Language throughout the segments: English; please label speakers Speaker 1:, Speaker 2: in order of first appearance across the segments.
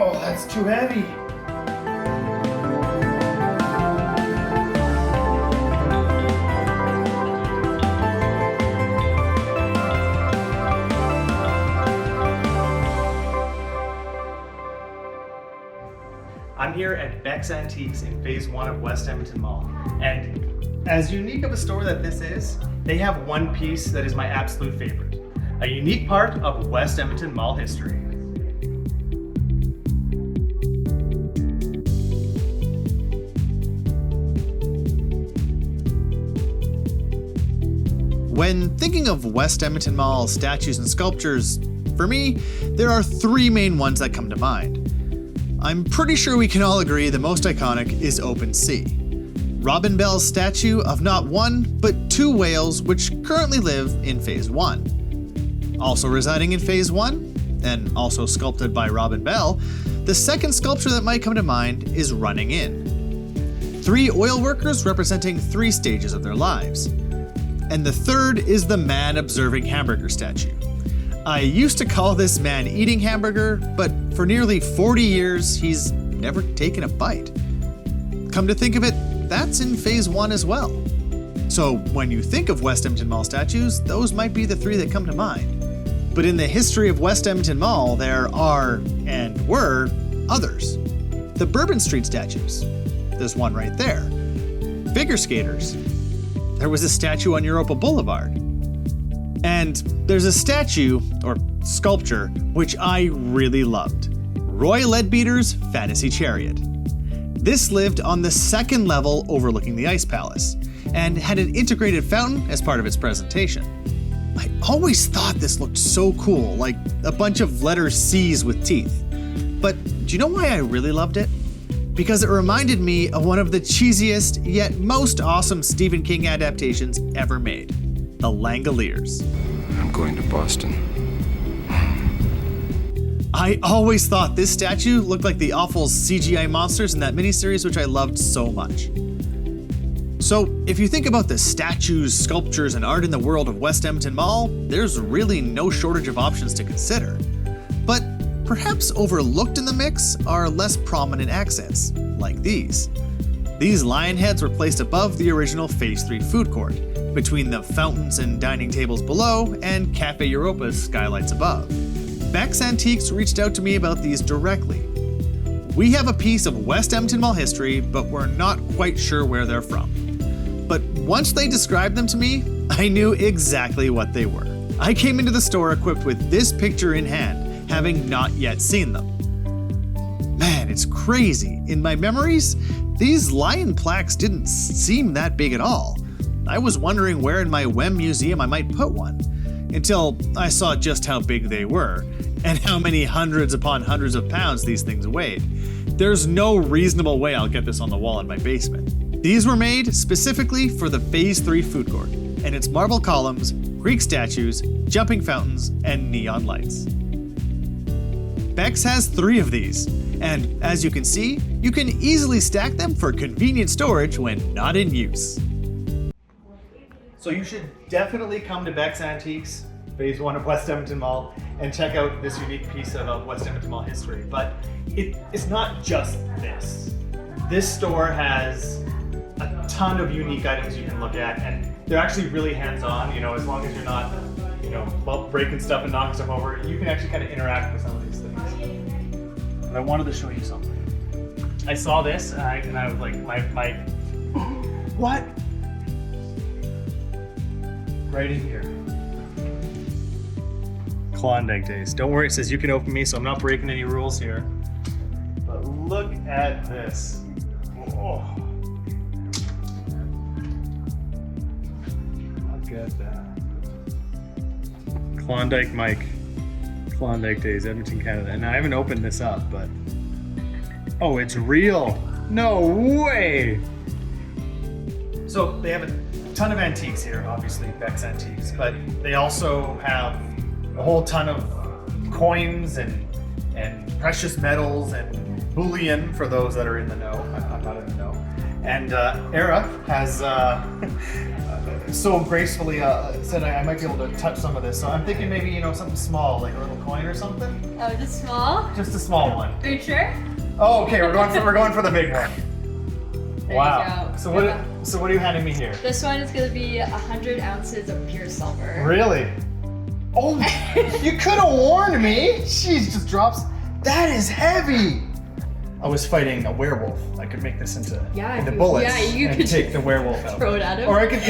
Speaker 1: Oh, that's too heavy. I'm here at Beck's Antiques in Phase 1 of West Edmonton Mall. And as unique of a store that this is, they have one piece that is my absolute favorite. A unique part of West Edmonton Mall history. When thinking of West Edmonton Mall statues and sculptures, for me, there are three main ones that come to mind. I'm pretty sure we can all agree the most iconic is Open Sea. Robin Bell's statue of not one, but two whales which currently live in Phase 1. Also residing in Phase 1, and also sculpted by Robin Bell, the second sculpture that might come to mind is Running In. Three oil workers representing three stages of their lives. And the third is the Man Observing Hamburger statue. I used to call this man eating hamburger, but for nearly 40 years, he's never taken a bite. Come to think of it, that's in Phase 1 as well. So when you think of West Edmonton Mall statues, those might be the three that come to mind. But in the history of West Edmonton Mall, there are, and were, others. The Bourbon Street statues. There's one right there. Figure skaters. There was a statue on Europa Boulevard. And there's a statue, or sculpture, which I really loved. Roy Leadbeater's Fantasy Chariot. This lived on the second level overlooking the Ice Palace, and had an integrated fountain as part of its presentation. I always thought this looked so cool, like a bunch of letter C's with teeth. But do you know why I really loved it? Because it reminded me of one of the cheesiest, yet most awesome Stephen King adaptations ever made. The Langoliers.
Speaker 2: I'm going to Boston.
Speaker 1: I always thought this statue looked like the awful CGI monsters in that miniseries, which I loved so much. So, if you think about the statues, sculptures, and art in the world of West Edmonton Mall, there's really no shortage of options to consider. But perhaps overlooked in the mix are less prominent accents, like these. These lion heads were placed above the original Phase 3 food court, between the fountains and dining tables below and Cafe Europa's skylights above. Beck's Antiques reached out to me about these directly. We have a piece of West Edmonton Mall history, but we're not quite sure where they're from. But once they described them to me, I knew exactly what they were. I came into the store equipped with this picture in hand, having not yet seen them. Man, it's crazy. In my memories, these lion plaques didn't seem that big at all. I was wondering where in my WEM museum I might put one, until I saw just how big they were, and how many hundreds upon hundreds of pounds these things weighed. There's no reasonable way I'll get this on the wall in my basement. These were made specifically for the Phase 3 food court, and its marble columns, Greek statues, jumping fountains, and neon lights. Beck's has 3 of these, and as you can see, you can easily stack them for convenient storage when not in use. So you should definitely come to Beck's Antiques, Phase 1 of West Edmonton Mall, and check out this unique piece of West Edmonton Mall history. But it's not just this. This store has a ton of unique items you can look at, and they're actually really hands-on. You know, as long as you're not, breaking stuff and knocking stuff over, you can actually kind of interact with some of these things. But I wanted to show you something. I saw this, and I was like, my what? Right in here. Klondike days. Don't worry, it says you can open me, so I'm not breaking any rules here. But look at this. Oh. Look at that. Klondike Mike. Klondike days, Edmonton, Canada. And I haven't opened this up, but... Oh, it's real. No way! So they have a ton of antiques here, obviously, Beck's Antiques, but they also have a whole ton of coins and precious metals and bullion for those that are in the know. I'm not in the know. And Era has so gracefully said I might be able to touch some of this. So I'm thinking maybe, you know, something small, like a little coin or something.
Speaker 3: Oh, just small?
Speaker 1: Just a small one.
Speaker 3: Are you sure?
Speaker 1: Oh, okay. We're going for the big one.
Speaker 3: There
Speaker 1: Wow.
Speaker 3: you go.
Speaker 1: So what are you handing me here?
Speaker 3: This one is gonna be 100 ounces of pure silver.
Speaker 1: Really? Oh, you could have warned me. Jeez, just drops. That is heavy. I was fighting a werewolf. I could make this into bullets.
Speaker 3: Yeah, you
Speaker 1: and
Speaker 3: could
Speaker 1: take the werewolf out.
Speaker 3: throw it at him.
Speaker 1: Or I could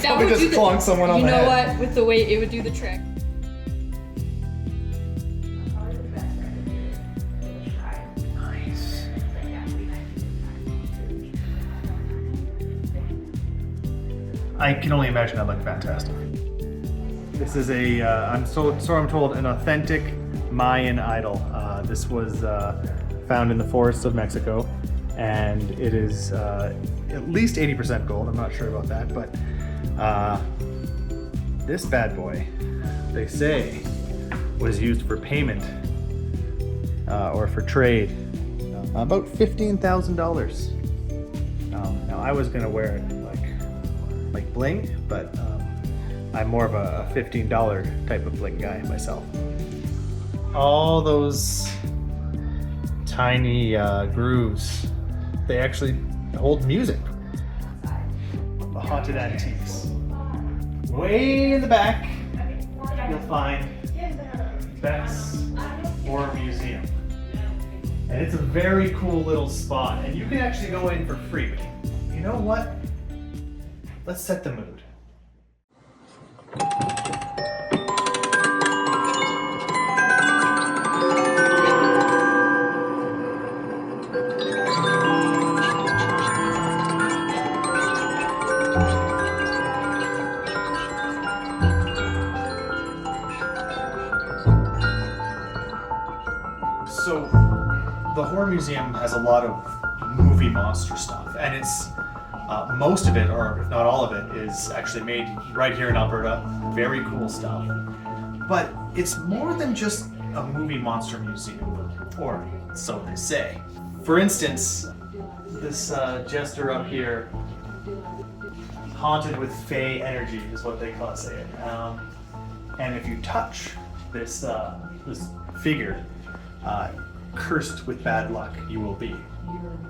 Speaker 1: probably just clonk someone on the head.
Speaker 3: You know what? With the weight, it would do the trick.
Speaker 1: Nice. I can only imagine that looked fantastic. This is I'm told, an authentic Mayan idol. This was found in the forests of Mexico, and it is at least 80% gold. I'm not sure about that, but this bad boy, they say, was used for payment or for trade. About $15,000. Now I was gonna wear it like bling, but I'm more of a $15 type of bling guy myself. All those tiny grooves, they actually hold music. The haunted antiques. Way in the back, you'll find Beck's Horror Museum. And it's a very cool little spot, and you can actually go in for free. But you know what? Let's set the mood. So, the Horror Museum has a lot of movie monster stuff, and it's most of it, or if not all of it, is actually made right here in Alberta. Very cool stuff. But it's more than just a movie monster museum, or so they say. For instance, this jester up here, haunted with fey energy is what they say it. And if you touch this figure, cursed with bad luck you will be.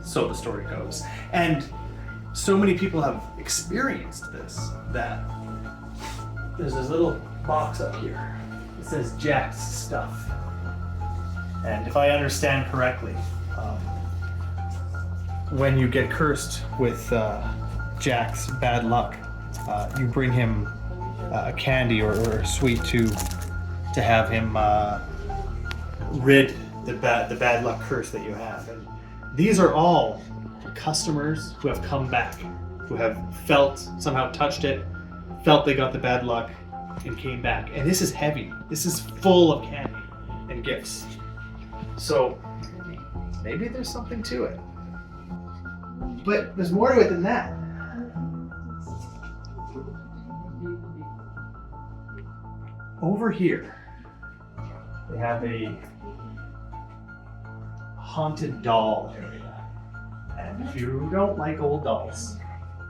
Speaker 1: So the story goes. And so many people have experienced this that there's this little box up here. It says Jack's stuff. And if I understand correctly, when you get cursed with Jack's bad luck, you bring him a candy or a sweet to have him rid the bad luck curse that you have. And these are all customers who have come back, who have somehow touched it, felt they got the bad luck, and came back. And this is heavy. This is full of candy and gifts. So maybe there's something to it. But there's more to it than that. Over here, they have a haunted doll area. And if you don't like old dolls,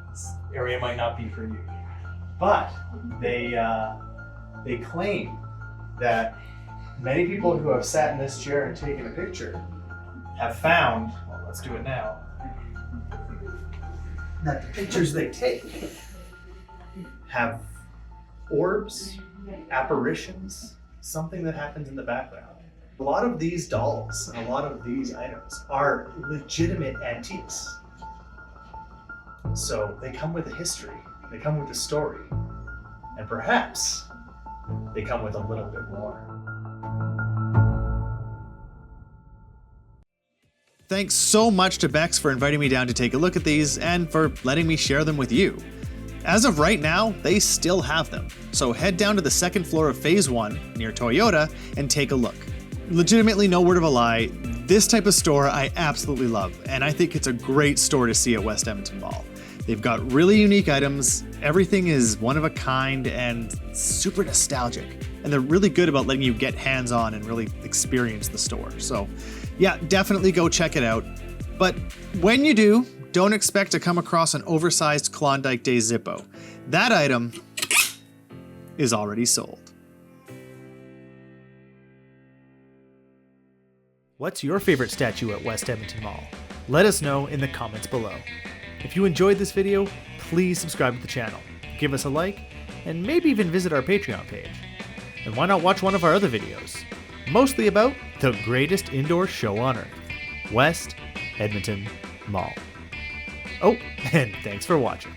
Speaker 1: this area might not be for you. But they claim that many people who have sat in this chair and taken a picture have found, well, let's do it now, that the pictures they take have orbs, apparitions, something that happens in the background. A lot of these dolls and a lot of these items are legitimate antiques. So they come with a history, they come with a story, and perhaps they come with a little bit more. Thanks so much to Bex for inviting me down to take a look at these and for letting me share them with you. As of right now, they still have them, so head down to the second floor of Phase 1 near Toyota and take a look. Legitimately, no word of a lie, this type of store I absolutely love, and I think it's a great store to see at West Edmonton Mall. They've got really unique items, everything is one of a kind and super nostalgic, and they're really good about letting you get hands-on and really experience the store. So yeah, definitely go check it out. But when you do, don't expect to come across an oversized Klondike Day Zippo. That item is already sold.
Speaker 4: What's your favorite statue at West Edmonton Mall? Let us know in the comments below. If you enjoyed this video, please subscribe to the channel, give us a like, and maybe even visit our Patreon page. And why not watch one of our other videos? Mostly about the greatest indoor show on earth, West Edmonton Mall. Oh, and thanks for watching.